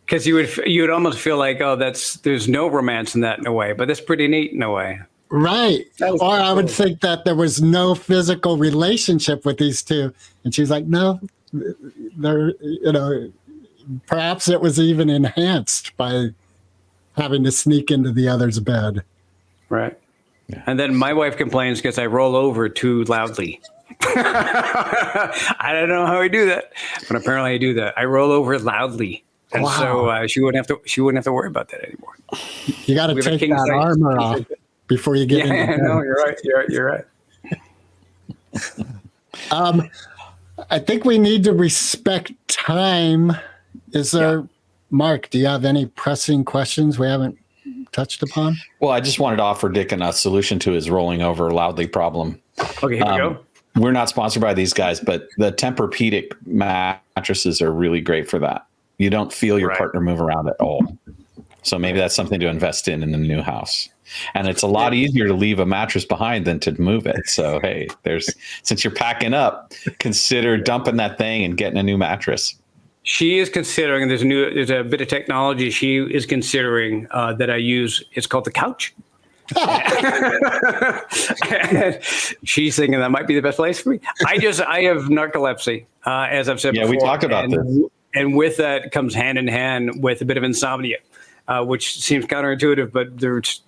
Because you would almost feel like, there's no romance in that in a way, but that's pretty neat in a way. Right. Or I would think that there was no physical relationship with these two. And she's like, no, there, perhaps it was even enhanced by having to sneak into the other's bed. Right. Yeah. And then my wife complains because I roll over too loudly. I don't know how I do that, but apparently I do that. I roll over loudly. And so she wouldn't have to worry about that anymore. You got to take that armor off before you get in. Yeah, no, you're right. You're right. I think we need to respect time. Is there, Mark, do you have any pressing questions we haven't touched upon? Well, I just wanted to offer Dick a solution to his rolling over loudly problem. Okay, here we go. We're not sponsored by these guys, but the Tempur-Pedic mattresses are really great for that. You don't feel your partner move around at all. So maybe that's something to invest in the new house. And it's a lot easier to leave a mattress behind than to move it. So, hey, since you're packing up, consider dumping that thing and getting a new mattress. She is considering, there's a bit of technology she is considering that I use. It's called the couch. She's thinking that might be the best place for me. I have narcolepsy, as I've said before. Yeah, we talked about this. And with that comes hand in hand with a bit of insomnia, which seems counterintuitive, but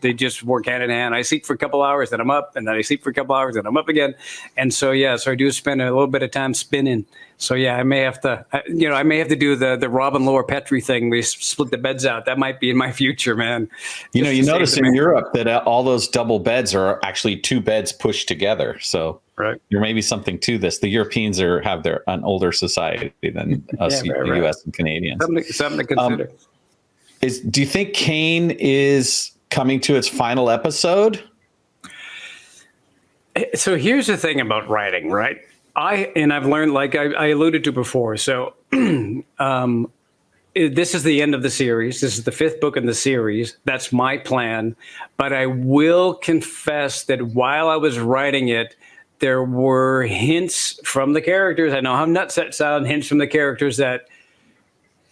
they just work hand in hand. I sleep for a couple hours, then I'm up, and then I sleep for a couple hours, then I'm up again. And so, so I do spend a little bit of time spinning. So, I may have to, do the Robin Laura Petrie thing. We split the beds out. That might be in my future, man. You notice in Europe that all those double beds are actually two beds pushed together. So there may be something to this. The Europeans have an older society than us, the U.S. and Canadians. Something to consider. Do you think Kane is coming to its final episode? So here's the thing about writing, right? I've learned, like I alluded to before. So this is the end of the series. This is the 5th book in the series. That's my plan. But I will confess that while I was writing it, there were hints from the characters. I know how nuts that sound, hints from the characters that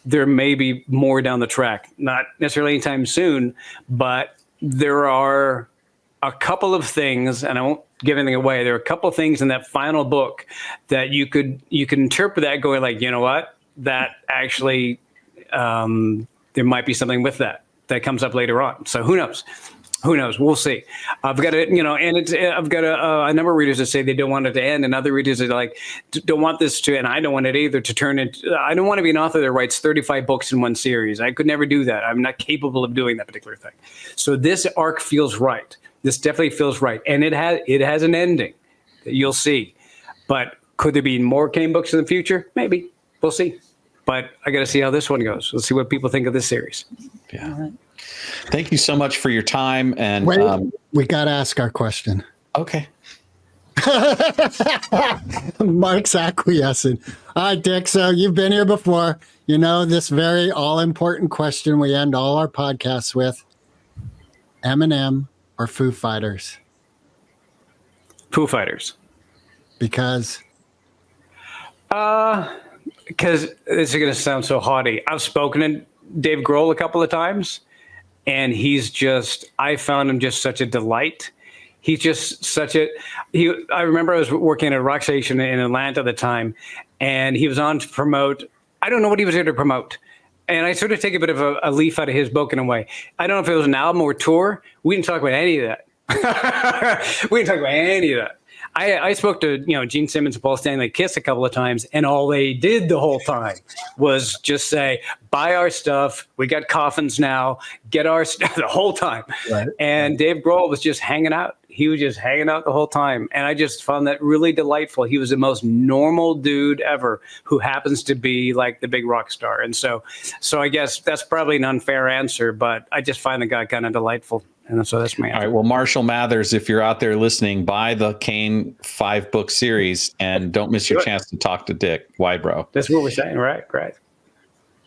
there may be more down the track. Not necessarily anytime soon, but there are a couple of things, and I won't give anything away. There are a couple of things in that final book that you can interpret that going like, you know what, that actually there might be something with that comes up later on. So who knows? Who knows? We'll see. I've got I've got a number of readers that say they don't want it to end, and other readers are like, don't want this to, and I don't want it either to turn into. I don't want to be an author that writes 35 books in one series. I could never do that. I'm not capable of doing that particular thing. So this arc feels right. This definitely feels right, and it has an ending that you'll see. But could there be more Kane books in the future? Maybe. We'll see. But I got to see how this one goes. Let's see what people think of this series. Yeah. Thank you so much for your time. And wait, we got to ask our question. Okay. Mark's acquiescing. All right, Dick. So you've been here before. You know this very all-important question we end all our podcasts with: Eminem or Foo Fighters? Foo Fighters. Because Because this is going to sound so haughty. I've spoken to Dave Grohl a couple of times, and I found him just such a delight. He's just I remember I was working at a rock station in Atlanta at the time, and he was on to promote, I don't know what he was there to promote. And I sort of take a bit of a leaf out of his book in a way. I don't know if it was an album or tour. We didn't talk about any of that. We didn't talk about any of that. I spoke to Gene Simmons and Paul Stanley Kiss a couple of times, and all they did the whole time was just say, "Buy our stuff. We got coffins now. Get our stuff." The whole time. Right. And Dave Grohl was just hanging out. He was just hanging out the whole time, and I just found that really delightful. He was the most normal dude ever, who happens to be like the big rock star. And so I guess that's probably an unfair answer, but I just find the guy kind of delightful. And so that's my answer. All right. Well, Marshall Mathers, if you're out there listening, buy the Kane 5-book series and don't miss your chance to talk to Dick Wybrow. That's what we're saying. Right.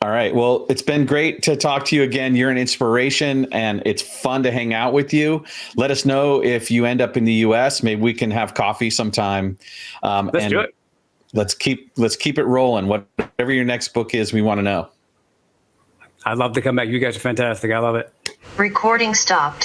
All right. Well, it's been great to talk to you again. You're an inspiration, and it's fun to hang out with you. Let us know if you end up in the U.S. Maybe we can have coffee sometime. Let's do it. Let's keep it rolling. Whatever your next book is, we want to know. I'd love to come back. You guys are fantastic. I love it. Recording stopped.